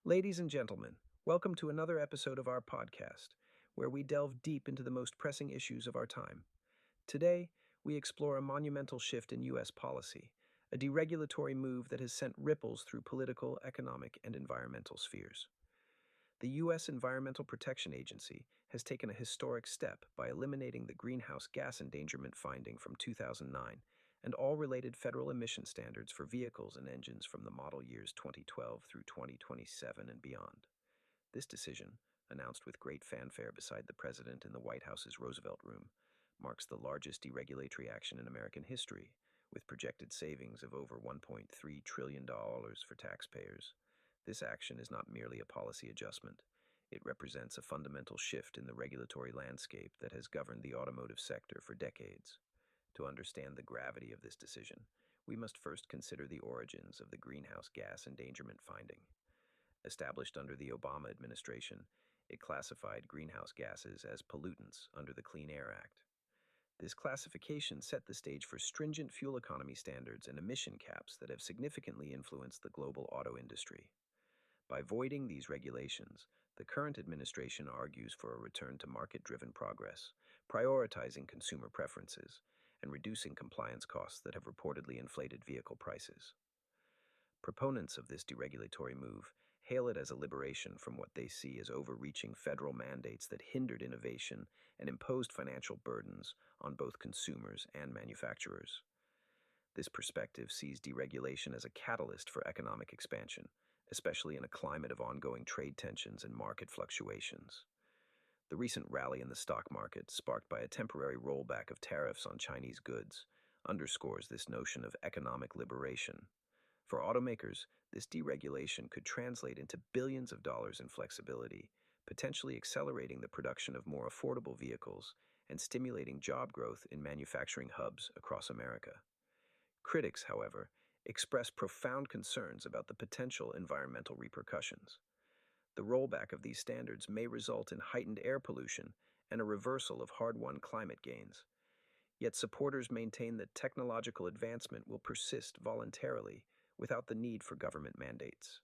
Ladies and gentlemen, welcome to another episode of our podcast, where we delve deep into the most pressing issues of our time. Today, we explore a monumental shift in U.S. policy, a deregulatory move that has sent ripples through political, economic, and environmental spheres. The U.S. Environmental Protection Agency has taken a historic step by eliminating the Greenhouse Gas Endangerment Finding from 2009 and all related federal emission standards for vehicles and engines from the model years 2012 through 2027 and beyond. This decision, announced with great fanfare beside the president in the White House's Roosevelt room, marks the largest deregulatory action in American history, with projected savings of over $1.3 trillion for taxpayers. This action is not merely a policy adjustment. It represents a fundamental shift in the regulatory landscape that has governed the automotive sector for decades. To understand the gravity of this decision, we must first consider the origins of the Greenhouse Gas Endangerment Finding. Established under the Obama administration, it classified greenhouse gases as pollutants under the Clean Air Act. This classification set the stage for stringent fuel economy standards and emission caps that have significantly influenced the global auto industry. By voiding these regulations, the current administration argues for a return to market-driven progress, prioritizing consumer preferences, and reducing compliance costs that have reportedly inflated vehicle prices. Proponents of this deregulatory move hail it as a liberation from what they see as overreaching federal mandates that hindered innovation and imposed financial burdens on both consumers and manufacturers. This perspective sees deregulation as a catalyst for economic expansion, especially in a climate of ongoing trade tensions and market fluctuations. The recent rally in the stock market, sparked by a temporary rollback of tariffs on Chinese goods, underscores this notion of economic liberation. For automakers, this deregulation could translate into billions of dollars in flexibility, potentially accelerating the production of more affordable vehicles and stimulating job growth in manufacturing hubs across America. Critics, however, express profound concerns about the potential environmental repercussions. The rollback of these standards may result in heightened air pollution and a reversal of hard-won climate gains. Yet supporters maintain that technological advancement will persist voluntarily without the need for government mandates.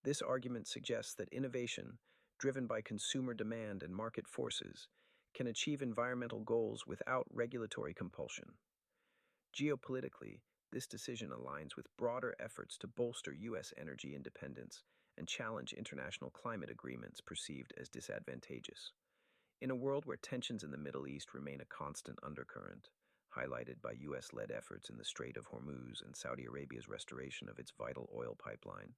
This argument suggests that innovation, driven by consumer demand and market forces, can achieve environmental goals without regulatory compulsion. Geopolitically, this decision aligns with broader efforts to bolster U.S. energy independence and challenge international climate agreements perceived as disadvantageous. In a world where tensions in the Middle East remain a constant undercurrent, highlighted by U.S.-led efforts in the Strait of Hormuz and Saudi Arabia's restoration of its vital oil pipeline,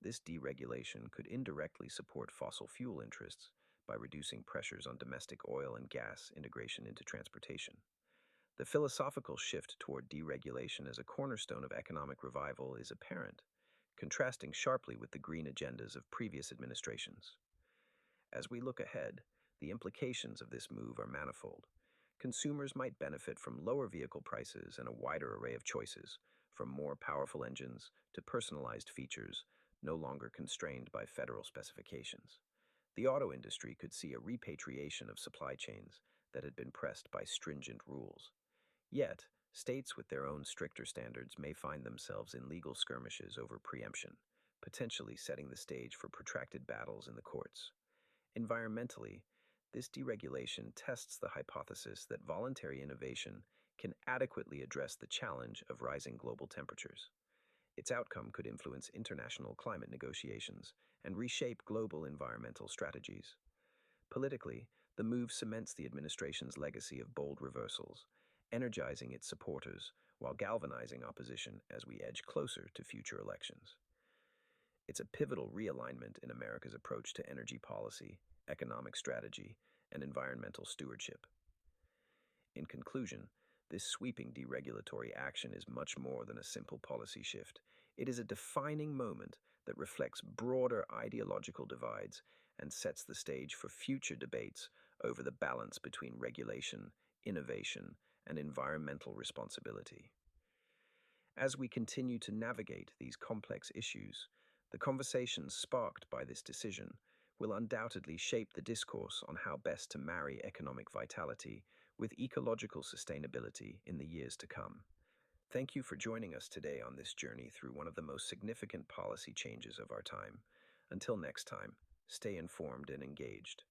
this deregulation could indirectly support fossil fuel interests by reducing pressures on domestic oil and gas integration into transportation. The philosophical shift toward deregulation as a cornerstone of economic revival is apparent, contrasting sharply with the green agendas of previous administrations. As we look ahead, the implications of this move are manifold. Consumers might benefit from lower vehicle prices and a wider array of choices, from more powerful engines to personalized features, no longer constrained by federal specifications. The auto industry could see a repatriation of supply chains that had been pressed by stringent rules. Yet, states with their own stricter standards may find themselves in legal skirmishes over preemption, potentially setting the stage for protracted battles in the courts. Environmentally, this deregulation tests the hypothesis that voluntary innovation can adequately address the challenge of rising global temperatures. Its outcome could influence international climate negotiations and reshape global environmental strategies. Politically, the move cements the administration's legacy of bold reversals, energizing its supporters while galvanizing opposition as we edge closer to future elections. It's a pivotal realignment in America's approach to energy policy, economic strategy, and environmental stewardship. In conclusion, this sweeping deregulatory action is much more than a simple policy shift. It is a defining moment that reflects broader ideological divides and sets the stage for future debates over the balance between regulation, innovation, and environmental responsibility. As we continue to navigate these complex issues, the conversations sparked by this decision will undoubtedly shape the discourse on how best to marry economic vitality with ecological sustainability in the years to come. Thank you for joining us today on this journey through one of the most significant policy changes of our time. Until next time, stay informed and engaged.